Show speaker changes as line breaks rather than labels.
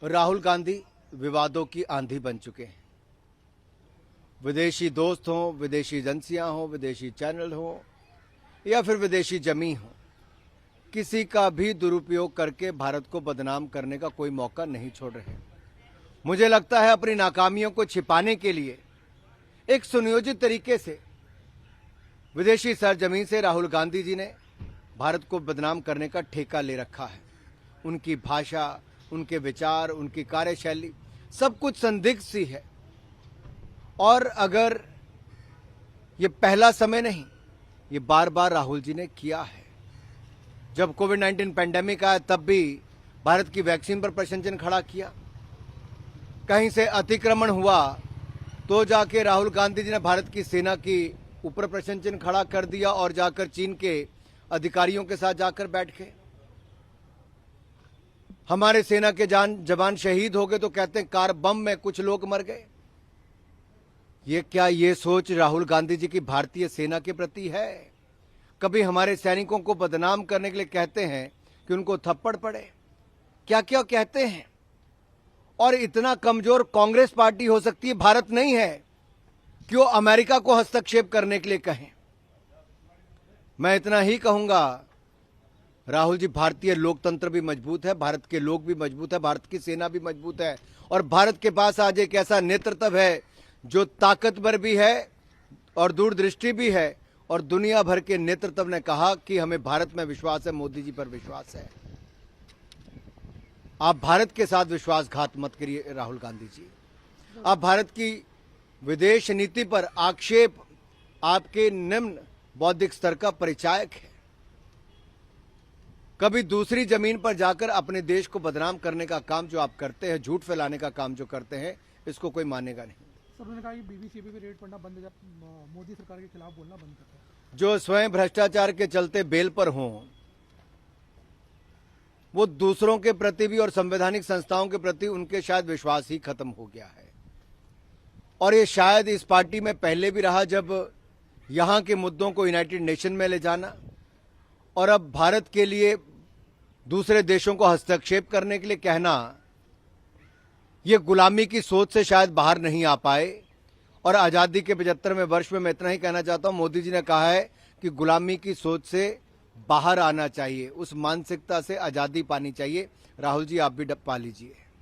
राहुल गांधी विवादों की आंधी बन चुके हैं। विदेशी दोस्त हों, विदेशी एजेंसियां हों, विदेशी चैनल हों या फिर विदेशी जमी हो, किसी का भी दुरुपयोग करके भारत को बदनाम करने का कोई मौका नहीं छोड़ रहे। मुझे लगता है अपनी नाकामियों को छिपाने के लिए एक सुनियोजित तरीके से विदेशी सरजमीन से राहुल गांधी जी ने भारत को बदनाम करने का ठेका ले रखा है। उनकी भाषा, उनके विचार, उनकी कार्यशैली सब कुछ संदिग्ध सी है। और अगर ये पहला समय नहीं, ये बार बार राहुल जी ने किया है। जब कोविड-19 पैंडेमिक आया तब भी भारत की वैक्सीन पर प्रशंसन खड़ा किया। कहीं से अतिक्रमण हुआ तो जाके राहुल गांधी जी ने भारत की सेना की ऊपर प्रशंसन खड़ा कर दिया और जाकर चीन के अधिकारियों के साथ जाकर बैठ गए। हमारे सेना के जवान शहीद हो गए तो कहते हैं कार बम में कुछ लोग मर गए। ये सोच राहुल गांधी जी की भारतीय सेना के प्रति है? कभी हमारे सैनिकों को बदनाम करने के लिए कहते हैं कि उनको थप्पड़ पड़े, क्या क्या कहते हैं। और इतना कमजोर कांग्रेस पार्टी हो सकती है, भारत नहीं है, क्यों अमेरिका को हस्तक्षेप करने के लिए कहें। मैं इतना ही कहूंगा, राहुल जी, भारतीय लोकतंत्र भी मजबूत है, भारत के लोग भी मजबूत है, भारत की सेना भी मजबूत है और भारत के पास आज एक ऐसा नेतृत्व है जो ताकतवर भी है और दूरदृष्टि भी है। और दुनिया भर के नेतृत्व ने कहा कि हमें भारत में विश्वास है, मोदी जी पर विश्वास है। आप भारत के साथ विश्वासघात मत करिए राहुल गांधी जी। आप भारत की विदेश नीति पर आक्षेप आपके निम्न बौद्धिक स्तर का परिचायक है। कभी दूसरी जमीन पर जाकर अपने देश को बदनाम करने का काम जो आप करते हैं, झूठ फैलाने का काम जो करते हैं, इसको कोई मानेगा नहीं।
सर, उन्होंने कहा कि बीबीसी पे भी रेड पड़ना बंद है, जब मोदी सरकार के खिलाफ बोलना बंद करता है।
जो स्वयं भ्रष्टाचार के चलते बेल पर हों, वो दूसरों के प्रति भी और संवैधानिक संस्थाओं के प्रति उनके शायद विश्वास ही खत्म हो गया है। और ये शायद इस पार्टी में पहले भी रहा, जब यहां के मुद्दों को यूनाइटेड नेशन में ले जाना और अब भारत के लिए दूसरे देशों को हस्तक्षेप करने के लिए कहना, ये गुलामी की सोच से शायद बाहर नहीं आ पाए। और आज़ादी के 75वें वर्ष में मैं इतना ही कहना चाहता हूं, मोदी जी ने कहा है कि गुलामी की सोच से बाहर आना चाहिए, उस मानसिकता से आज़ादी पानी चाहिए। राहुल जी, आप भी पा लीजिए।